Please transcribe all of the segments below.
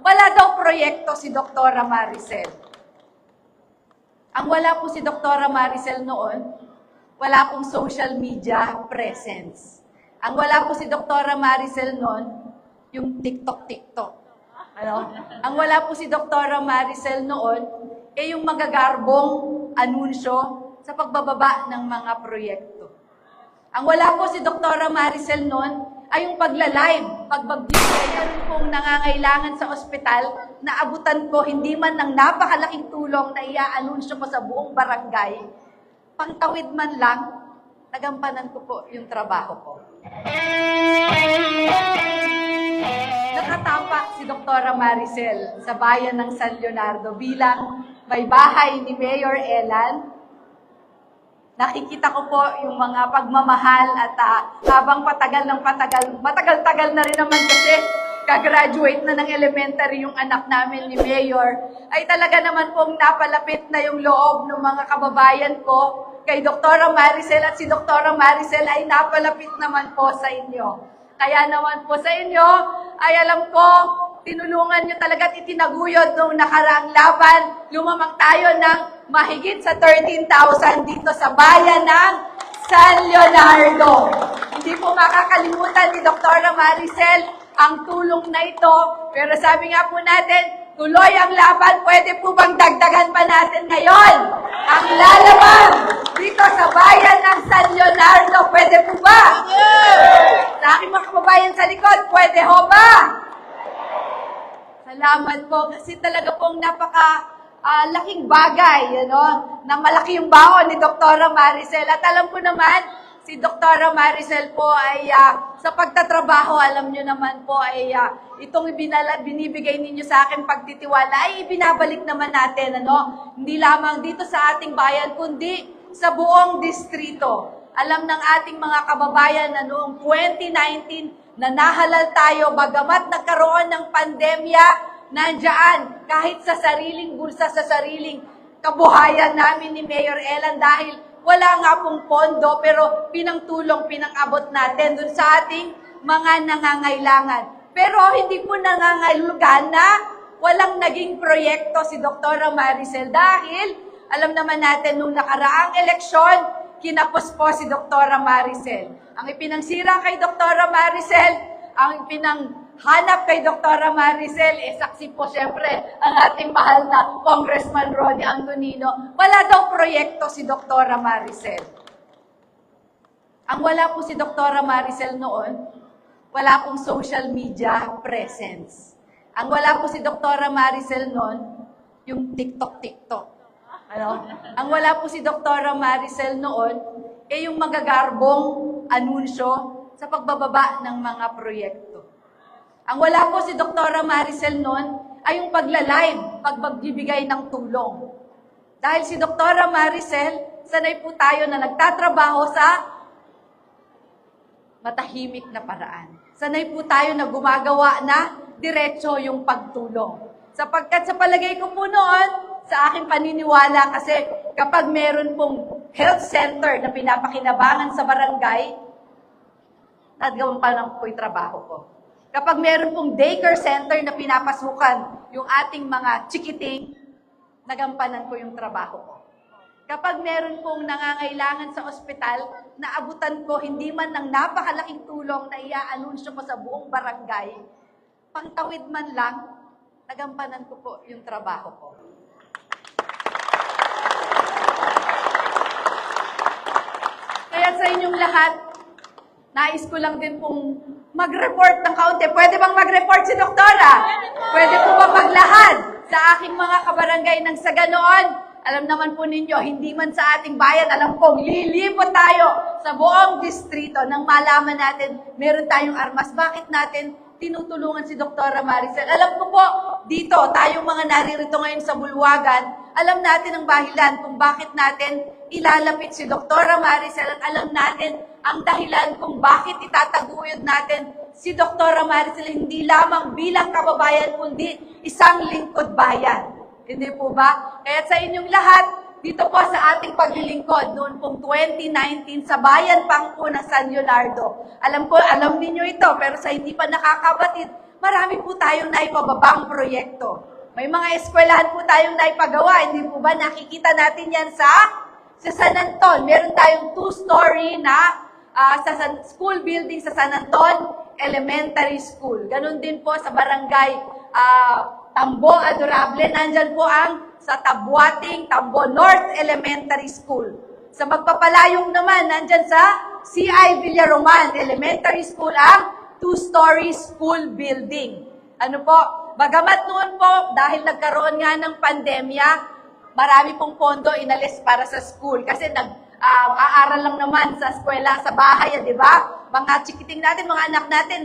Wala daw proyekto si Doktora Maricel. Ang wala po si Doktora Maricel noon, wala pong social media presence. Ang wala po si Doktora Maricel noon, yung TikTok. Ang wala po si Doktora Maricel noon, yung magagarbong anunsyo sa pagbababa ng mga proyekto. Ang wala po si Doktora Maricel noon, ay yung pagla-live, pagbibigay pong nangangailangan sa ospital, na abutan ko hindi man ng napakalaking tulong na ia-anunsyo ko sa buong barangay, pangtawid man lang, nagampanan ko po yung trabaho ko. Nakatapak si Doktora Maricel sa bayan ng San Leonardo bilang may bahay ni Mayor Elan. Nakikita ko po yung mga pagmamahal at habang matagal-tagal na rin naman kasi kagraduate na ng elementary yung anak namin ni Mayor, ay talaga naman pong napalapit na yung loob ng mga kababayan ko kay Doktora Maricel at si Doktora Maricel ay napalapit naman po sa inyo. Kaya naman po sa inyo, ay alam ko, tinulungan nyo talaga at itinaguyod nung nakaraang laban. Lumamang tayo ng mahigit sa 13,000 dito sa bayan ng San Leonardo. Hindi po makakalimutan ni Doktora Maricel ang tulong na ito. Pero sabi nga po natin, tuloy ang laban. Pwede po bang dagdagan pa natin ngayon ang lalaban dito sa bayan ng San Leonardo? Pwede po ba? Sa aking mga kababayan sa likod, pwede ho ba? Salamat po kasi talaga pong laking bagay, na malaki yung baon ni Doktora Maricel. At alam ko naman, si Doktora Maricel po ay sa pagtatrabaho, alam nyo naman po ay itong binibigay ninyo sa akin pagtitiwala ay ibinabalik naman natin, hindi lamang dito sa ating bayan, kundi sa buong distrito. Alam ng ating mga kababayan na noong 2019, na nahalal tayo, bagamat nagkaroon ng pandemya, nandiyan, kahit sa sariling bulsa, sa sariling kabuhayan namin ni Mayor Elan, dahil wala nga pong pondo, pero pinang-abot natin dun sa ating mga nangangailangan. Pero hindi po nangangailangan na walang naging proyekto si Doktora Maricel dahil alam naman natin nung nakaraang eleksyon, kinapos po si Doktora Maricel. Ang ipinangsira kay Doktora Maricel, ang ipinanghanap kay Doktora Maricel, saksi po siyempre ang ating mahal na Congressman Rody Antonino. Wala daw proyekto si Doktora Maricel. Ang wala po si Doktora Maricel noon, wala pong social media presence. Ang wala po si Doktora Maricel noon, yung TikTok. Ang wala po si Doktora Maricel noon, yung magagarbong anunsyo sa pagbababa ng mga proyekto. Ang wala po si Doktora Maricel noon ay yung pagla-live, pagbibigay ng tulong. Dahil si Doktora Maricel, sanay po tayo na nagtatrabaho sa matahimik na paraan. Sanay po tayo na gumagawa na diretso yung pagtulong. Sapagkat sa palagay ko po noon, sa aking paniniwala, kasi kapag meron pong health center na pinapakinabangan sa barangay, nagawang pa lang po yung trabaho ko. Kapag meron pong daycare center na pinapasukan yung ating mga chikiting, nagampanan ko yung trabaho ko. Kapag meron pong nangangailangan sa ospital, na abutan ko hindi man ng napakalaking tulong na ia-anunsyo ko sa buong barangay, pangtawid man lang, nagampanan ko po yung trabaho ko. Kaya sa inyong lahat, nais ko lang din pong mag-report ng kaunti. Pwede bang mag-report si Doktora? Pwede po ba maglahad sa aking mga kabarangay ng sa ganoon? Alam naman po ninyo, hindi man sa ating bayan, alam kong lilipot tayo sa buong distrito nang malaman natin, meron tayong armas. Bakit natin tinutulungan si Doktora Maricel? Alam ko po, dito, tayong mga naririto ngayon sa Bulwagan, alam natin ang bahilan kung bakit natin ilalapit si Doktora Maricel at alam natin ang dahilan kung bakit itataguyod natin si Doktora Maricel hindi lamang bilang kababayan kundi isang lingkod bayan. Hindi po ba? Kaya sa inyong lahat, dito po sa ating paglilingkod noon pong 2019 sa bayan pang po ng San Leonardo. Alam niyo ito, pero sa hindi pa nakakabatid, marami po tayong naipababang proyekto. May mga eskwelahan po tayong naipagawa, hindi po ba nakikita natin yan sa San Anton? Meron tayong 2-story na school building sa San Anton Elementary School. Ganon din po sa barangay Tambo Adorable, nandyan po ang sa Tabuating Tambo North Elementary School. Sa magpapalayong naman, nandyan sa C.I. Villaroman Elementary School ang 2-story school building. Ano po, bagamat noon po, dahil nagkaroon nga ng pandemya, marami pong pondo inalis para sa school. Kasi aaral lang naman sa eskwela, sa bahay, di ba? Mga chikiting natin, mga anak natin,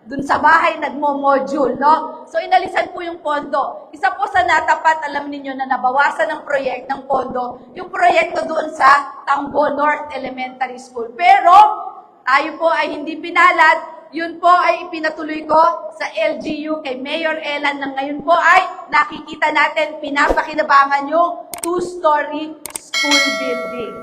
dun sa bahay, nagmo-module, no? So, inalisan po yung pondo. Isa po sa natapat, alam niyo na nabawasan ng ng pondo, yung proyekto doon sa Tambo North Elementary School. Pero, tayo po ay hindi pinalad. Yun po ay ipinatuloy ko sa LGU kay Mayor Elan na ngayon po ay nakikita natin pinapakinabangan yung 2-story school building.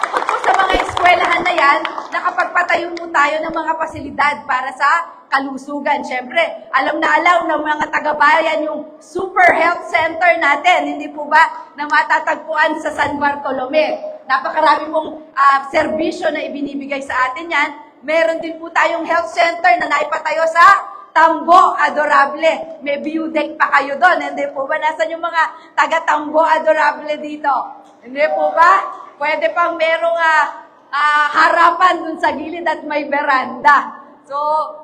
Bukod po sa mga eskwelahan na yan, nakapagpatayo po tayo ng mga pasilidad para sa kalusugan. Siyempre, alam ng mga taga-bayan yung Super Health Center natin. Hindi po ba na matatagpuan sa San Bartolome? Napakarami pong serbisyo na ibinibigay sa atin yan. Meron din po tayong health center na naipatayo sa Tambo Adorable. May view deck pa kayo doon. Hindi po ba? Nasaan yung mga taga-Tambo Adorable dito? Hindi po ba? Pwede pang merong harapan dun sa gilid at may veranda. So,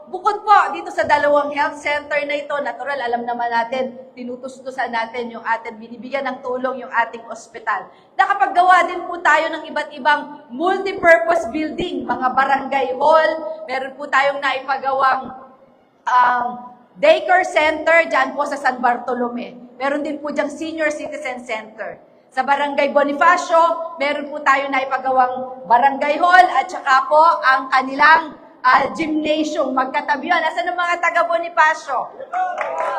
bukod po dito sa dalawang health center na ito, natural, alam naman natin, tinutustusan natin yung ating, binibigyan ng tulong yung ating ospital. Nakapaggawa din po tayo ng iba't ibang multipurpose building, mga barangay hall, meron po tayong naipagawang daycare center dyan po sa San Bartolome. Meron din po diyang senior citizen center. Sa Barangay Bonifacio, meron po tayo naipagawang barangay hall at saka po ang kanilang gymnasium, magkatabi yun. Nasaan ang mga taga Bonifacio?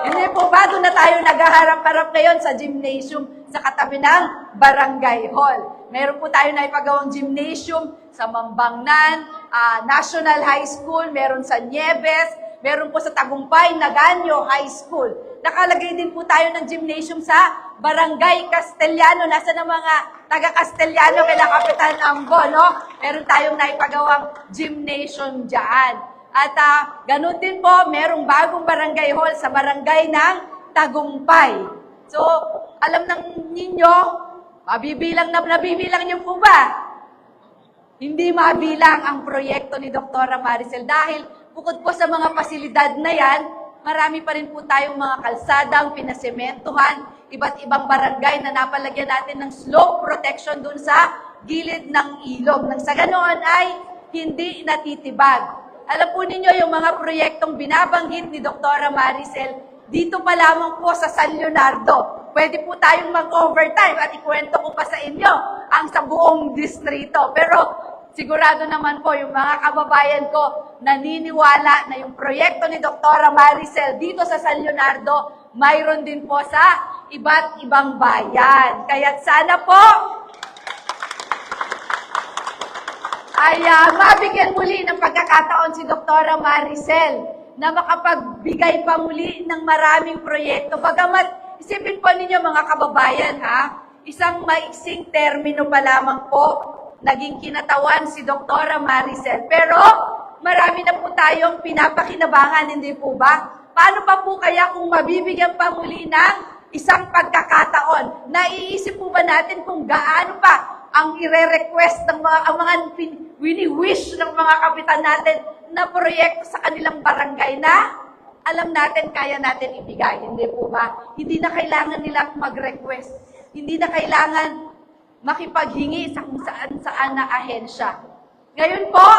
Hindi po ba? Doon na tayo naghaharap-harap ngayon sa gymnasium sa katabi ng barangay hall. Meron po tayo na ipagawang gymnasium sa Mambangnan, National High School, meron sa Nieves, meron po sa Tagumpay, Naganyo High School. Nakalagay din po tayo ng gymnasium sa Barangay Castellano. Nasaan ang mga taga-Castellano kay Kapitan Ambo, no? Meron tayong naipagawang gymnasium dyan. At ganun din po, merong bagong barangay hall sa barangay ng Tagumpay. So, alam ng ninyo, nabibilang niyo po ba? Hindi mabilang ang proyekto ni Dr. Maricel dahil bukod po sa mga pasilidad na yan, marami pa rin po tayong mga kalsadang pinasementuhan, iba't ibang barangay na napalagyan natin ng slope protection dun sa gilid ng ilog. Nang sa ganoon ay hindi natitibag. Alam po ninyo yung mga proyektong binabanggit ni Dr. Maricel, dito pa lamang po sa San Leonardo. Pwede po tayong mag-overtime at ikwento ko pa sa inyo ang sa buong distrito. Pero sigurado naman po yung mga kababayan ko naniniwala na yung proyekto ni Dr. Maricel dito sa San Leonardo, mayroon din po sa iba't ibang bayan. Kaya sana po ay mabigyan muli ng pagkakataon si Dr. Maricel na makapagbigay pa muli ng maraming proyekto. Bagamat, isipin po ninyo mga kababayan isang maiksing termino pa lamang po naging kinatawan si Dr. Maricel. Pero marami na po tayong pinapakinabangan, hindi po ba? Paano pa po kaya kung mabibigyan pa muli ng isang pagkakataon? Naiisip po ba natin kung gaano pa ang ire-request ng mga wini-wish ng mga kapitan natin na proyekto sa kanilang barangay na alam natin, kaya natin ibigay, hindi po ba? Hindi na kailangan nila mag-request. Hindi na kailangan makipaghingi sa kung saan na ahensya. Ngayon po,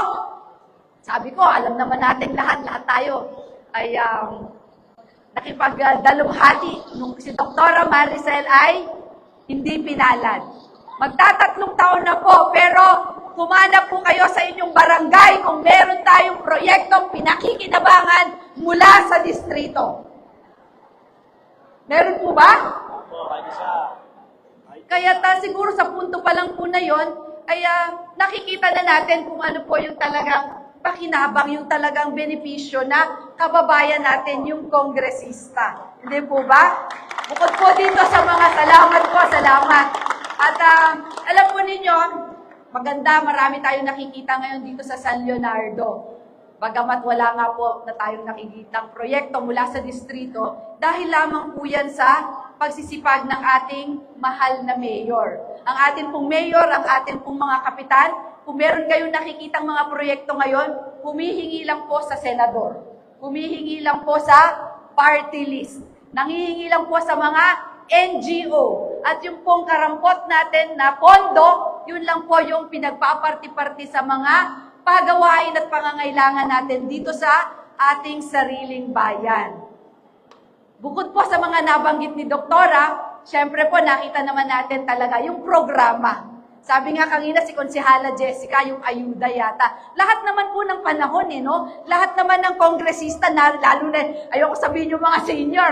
sabi ko, alam naman natin lahat tayo ay nakipagdalumhati nung si Dr. Maricel ay hindi pinalad. Magtatatlong taon na po, pero kumanap po kayo sa inyong barangay kung meron tayong proyektong pinakikinabangan mula sa distrito. Meron po ba? Kaya siguro sa punto pa lang po na yon ay nakikita na natin kung ano po yung talagang kapakipakinabang yung talagang benepisyo na kababayan natin, yung kongresista. Hindi po ba? Bukod po dito sa mga salamat. At alam po ninyo, maganda, marami tayong nakikita ngayon dito sa San Leonardo. Bagamat wala nga po na tayong nakikitang proyekto mula sa distrito, dahil lamang po yan sa pagsisipag ng ating mahal na mayor. Ang atin pong mayor, ang atin pong mga kapitan, kung meron kayong nakikitang mga proyekto ngayon, humihingi lang po sa senador. Humihingi lang po sa party list. Nanghihingi lang po sa mga NGO. At yung pong karampot natin na pondo, yun lang po yung pinagpaparti-parti sa mga pagawain at pangangailangan natin dito sa ating sariling bayan. Bukod po sa mga nabanggit ni Doktora, syempre po nakita naman natin talaga yung programa. Sabi nga kanina si Konsehala Jessica, yung ayuda yata. Lahat naman po ng panahon, no? Lahat naman ng kongresista, lalo na, ayoko sabihin yung mga senior,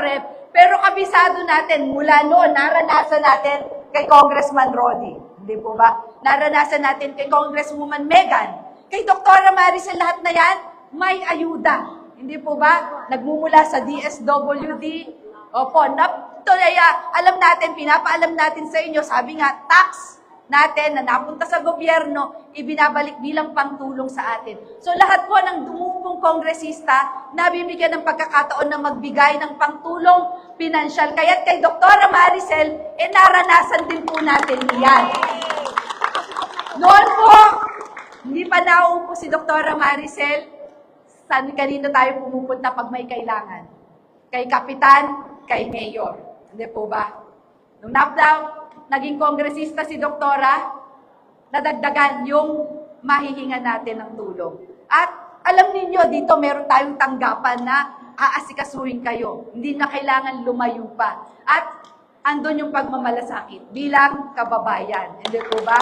pero kabisado natin, mula noon, naranasan natin kay Congressman Rodi. Hindi po ba? Naranasan natin kay Congresswoman Megan. Kay Doktora Maricel, lahat na yan, may ayuda. Hindi po ba? Nagmumula sa DSWD. Opo, alam natin, pinapaalam natin sa inyo, sabi nga, tax natin na napunta sa gobyerno, ibinabalik bilang pangtulong sa atin. So lahat po ng dumupong kongresista, nabibigyan ng pagkakataon na magbigay ng pangtulong pinansyal. Kaya't kay Doktora Maricel, naranasan din po natin yan. Noon po, hindi pa nauupo si Doktora Maricel, saan kanino tayo pumupunta pag may kailangan? Kay Kapitan, kay Mayor. Hindi po ba? Nung naging kongresista si Doktora, nadagdagan yung mahihinga natin ng tulong. At alam niyo dito meron tayong tanggapan na aasikasuhin kayo. Hindi na kailangan lumayo pa. At andun yung pagmamalasakit bilang kababayan. Hindi po ba?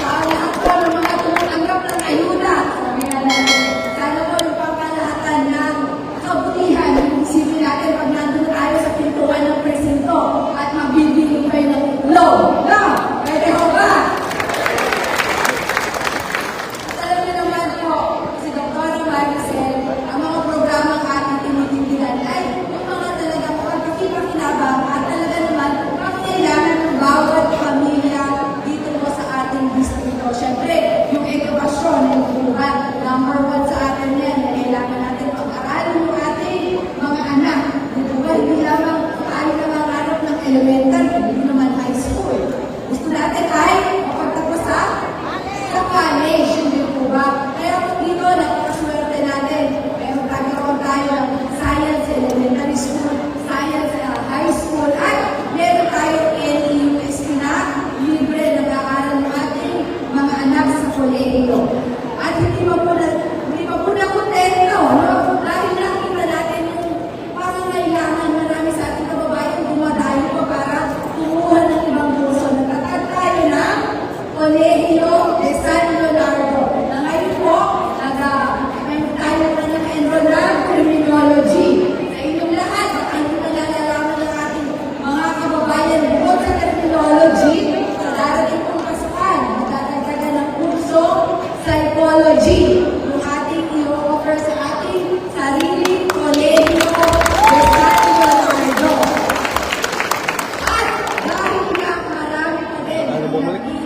Sa lahat po ng mga tumatanggap ng ayuda, sabi nga natin, sana po yung pangkalahatan ng kabutihan, isipin natin pag nandun tayo sa pintuan ng presinto at magbibigay kayo ng loan. Pwede ho ba? At alam niyo naman po, si Dr. Maricel, ang mga programang ating tinitindihan ay yung mga talaga po ang pakipakinabang at talaga naman ang kailangan ng bawat pamilya dito po sa ating distrito. Siyempre, yung edukasyon, yung buhay, number 1 sa atin yan, kailangan natin pag-aralin yung ating mga anak. Dito ba, hindi lamang tayo nangangarap ng elementary, hindi naman high school. Gusto natin ay makapagtapos sa college, hindi po ba? Kaya kung dito, napakaswerte natin. Pero nagkaroon tayo ng science elementary school, science high school, at meron tayo NEUSP na libre nag-aaral ng ating mga anak sa kolehiyo. At hindi pa po na kontento, no? Dahil nakita natin yung pangangailangan marami sa ating kababayan dumadayo pa para kumuha ng ibang kurso. Nagtatag tayo ng Kolehiyo de San Leonardo. Na ngayon po, tayo na naka-enroll ng criminology. Sa inyong lahat, baka hindi na nalalaman ng ating mga kababayan bukod sa criminology, sa darating pong pasukan, magdadagdagan ng kurso psychology. Yung ating i-offer sa ating sariling Kolehiyo de San Leonardo. At dahil nga marami pa din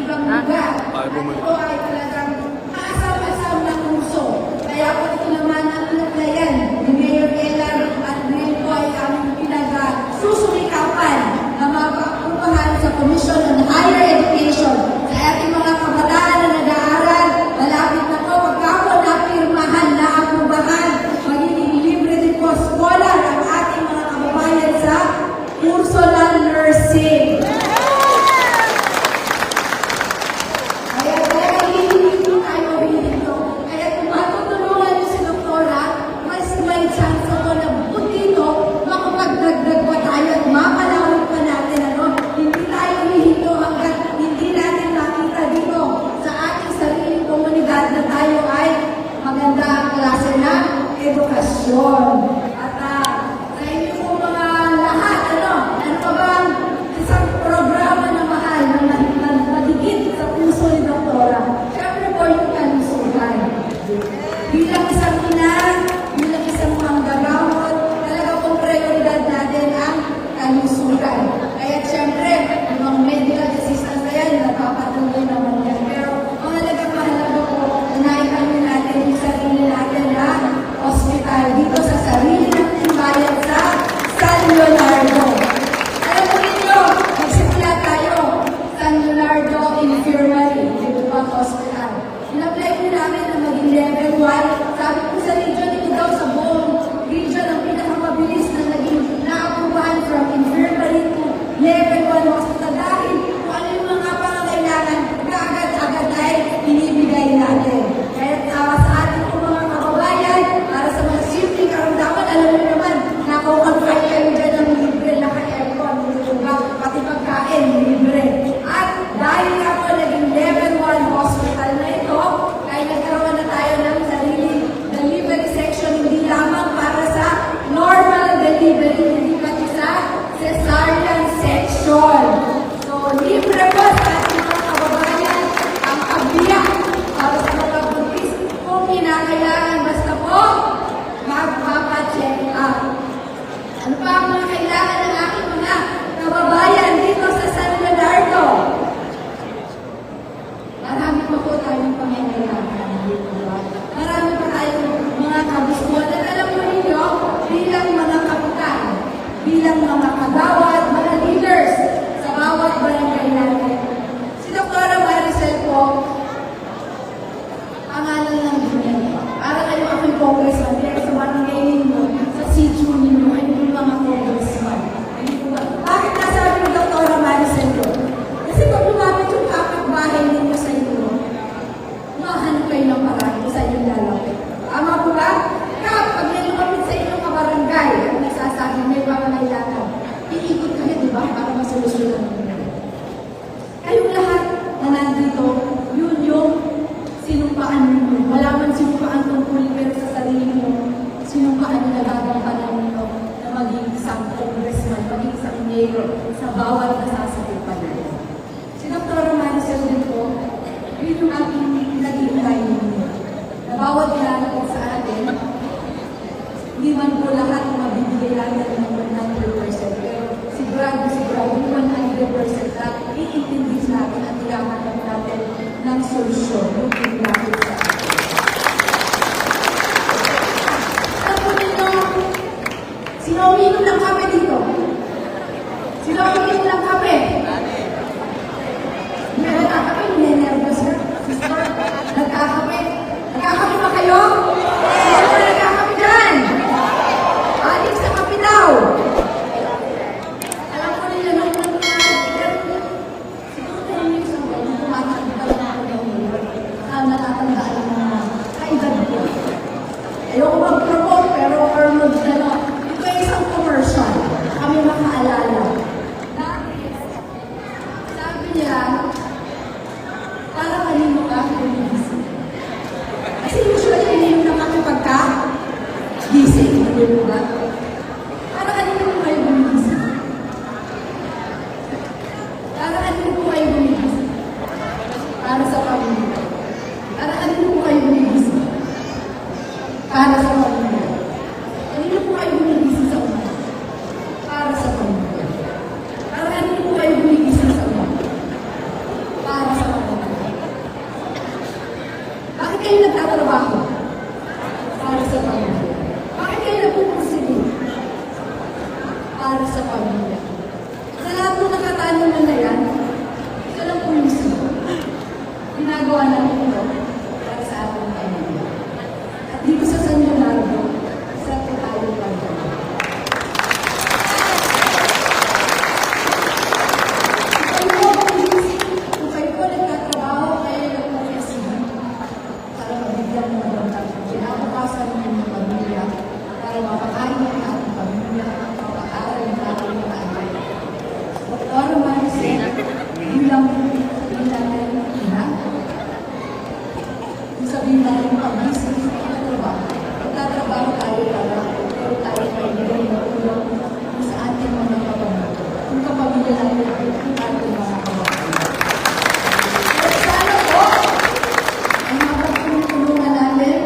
ibang lugar, ito ay talagang kaasam-asam na kurso. Kaya po ito naman ang naglayan ni Mayor Ella at ngayon po ay aming pinag-susumikapan na mapaprubahan sa Commission on Higher Education sa ating mga kabataan na nag-aaral. Malapit na po pagkako na pirmahan na aprubahan. Magiging libre din po scholar ang ating mga kababayan sa kurso ng nursing. Kaya hindi tayo dito. Kaya kung matutulungan niyo si Doktora, mas may chance ako na bukod dito, makapagdagdag pa tayo at mapalawin pa natin. Hindi tayo hihinto hanggang hindi natin nakita dito sa ating sariling komunidad na tayo ay maganda ang klase ng edukasyon. At sa inyo po mga lahat, ano pa ba ang isang programa na mahal na madikit sa puso ni Doktora? Siyempre po yung bilang mga kagawad, mga leaders sa bawat barangay natin. Si Dr. Maricel po, pangalan lang din yan. Para kayo ako'y congressman, pero sa barangay ninyo, sa sitio ninyo, ay yung mga congressman. Bakit nasabi ni Dr. Maricel po? Kasi pag lumapit yung kapitbahay ninyo sa inyo, mahanap kayo ng paraan sa inyong lalapit. Tama po ba? Pag may lumapit sa inyong kabarangay at nagsasabi may pangangailangan, iikot kayo, di ba? Para masolusyonan ninyo. Kayong lahat na nandito, yun yung sinumpaan ninyo. Wala man sinumpaan tungkol pero sa sarili mo, sinumpaan nyo nagagampanan ninyo na maging isang congressman, maging isang mayor sa bawat nasasakupan ninyo. Si Dr. Maricel din po, yun yung aking nag-iulay ninyo. Na bawat ginagawa sa atin, hindi man po lahat mabibigay natin ng 100%, pero sigurado yung 100% na iintindi natin at iyamanap natin ng solusyon yung pinagin sa atin. Alam po ninyo, sino uminom ng kape dito? Sino uminom ng kape? Meron kakape, ninenervous ka. Sister, nagkakape. Nagkakape ba kayo? Sino nagkakape dyan? Adik sa kape daw. Alam ko nila nung siguro tayo yung isang gawin, tumatanda lang ako ng ulo. Natatandaan lang mga kaedad ko. Ayoko mag-promote, pero Arnold na lang. Ito ay isang commercial. Kami makaalala. Sabi niya, para kanino ka gumigising. Kasi usually, kanino na kami pagka-gising. Ano ba? Para kanino ko kayo gumigising. Para kanino ko kayo gumigising. Para sa pamilya. Para kanino ko kayo gumigising. Para sa pamilya. Kanino ko kayo gumigising sa umaga. Para sa pamilya. Para kanino ko kayo gumigising sa umaga. Para sa pamilya. Bakit kayo nagtatrabaho? Para sa pamilya. Bakit kayo nagpupursige? Para sa pamilya. Sa lahat ng nakatanong na yan, ito lang po mismo. Ginagawa natin ito para sa ating pamilya. At dito sa San Leonardo, sa tayo pamilya. Kung kayo po nagtatrabaho, kayo nagpupursige. Para mabigyan mo ng kinabukasan ng inyong pamilya, para mapakain ng ating pamilya, mapakaral ng ating mga anak. Dr. Maricel, bilang natin ina, kung sabihin natin pag-isip, magtatrabaho tayo para pero tayo kaibigan ng tulong sa ating mga kapamilya. Kung kapamilya natin ay ating mga kapamilya. Sana po, ay mapagtulungan natin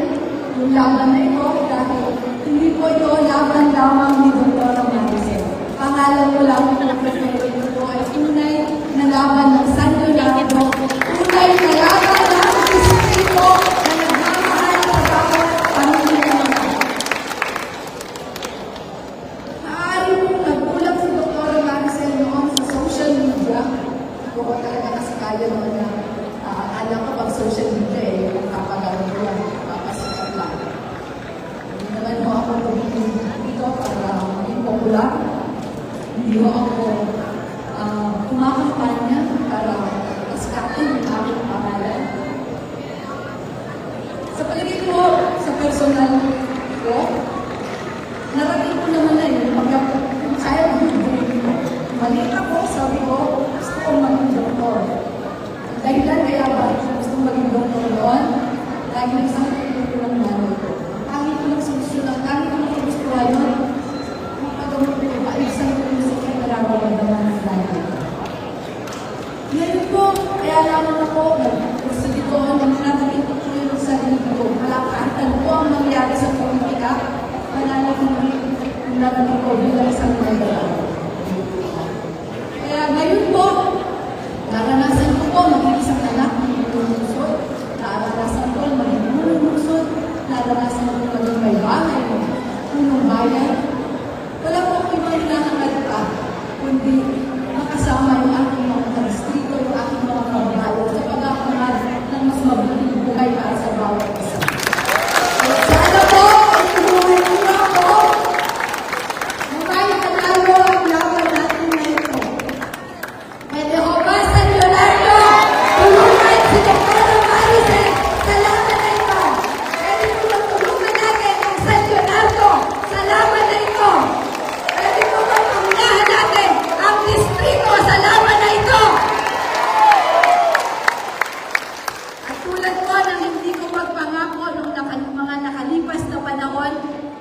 yung laban na ito dahil hindi po ito laban lamang ni Dr. Maricel. Pangalan ko lang ito po ay tunay na laban ng San Leonardo, tunay na laban ng distrito na nagmamahal sa bawat pamilya natin. Maaari pong nagkulang si Dr. Maricel noon sa social media. Ako ko talaga kasi kaya noon na alam ko pag social media kapagawin ko yan, papasikat lang. Hindi naman mo ako tumingin dito para maging popular. Hindi mo ako kumakampanya para paskatin yung aking pangalan. Sa palagay ko, sa personal ko, narating ko naman na yun, yung childhood dream ko. Maliit ako, sabi ko, gusto kong maging doktor. Ang dahilan kaya ba gusto maging doktor noon? Dahil nagsakit ko ng nanay ko. Tangi ko ng solusyon, tangi ko ng gusto yun. Pagkagamot ko, maalisan ko yung sakit na nararamdaman ng nanay ko. Ngayon po, kaya naman ako, sige ko, nagkakalit ko yung sarili ko. Malakatan po ang mangyari sa politika, manalo ko yung narating ko bilang isang manggagawa. Kaya ngayon po, naranasan ko po maging isang anak ng lungsod, naranasan ko maging unang lungsod, naranasan ko maging may bahay, unang bayan. Wala po akong ibang hinahangal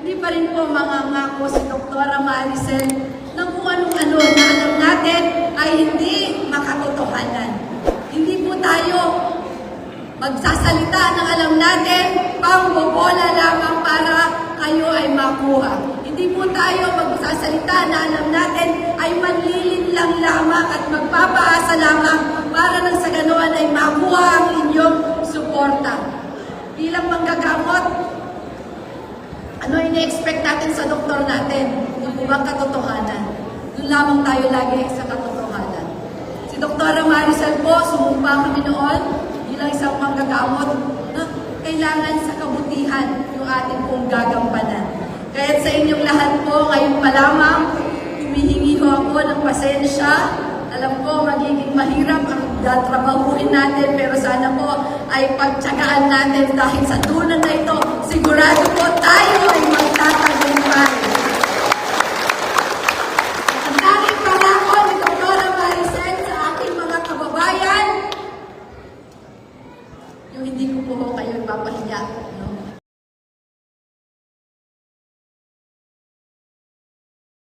hindi pa rin po mangangako si Dr. Maricel ng kung anong-ano na alam natin ay hindi makatotohanan. Hindi po tayo magsasalita ng alam natin, pangbobola lamang para kayo ay makuha. Hindi po tayo magsasalita na alam natin ay manlilin lang lamang at magpapaasa lamang para nang sa ganoon ay makuha ang inyong suporta. Bilang manggagamot, ano ini-expect natin sa doktor natin? Yung ibang katotohanan. Doon lamang tayo lagi sa katotohanan. Si Dr. Maricel po, sumumpa kami noon bilang isang manggagamot na kailangan sa kabutihan yung ating pong gagampanan. Kaya sa inyong lahat po, ngayon pa lamang, humihingi ho ako ng pasensya. Alam ko, magiging mahirap ang trabahuin natin, pero sana po ay pagtsagaan natin dahil sa tunan na ito, sigurado po tayo ay magtatagumpay. Ang tanging pangako ni Dr. Maricel sa aking mga kababayan, yung hindi ko po kayo ipapahiya, no?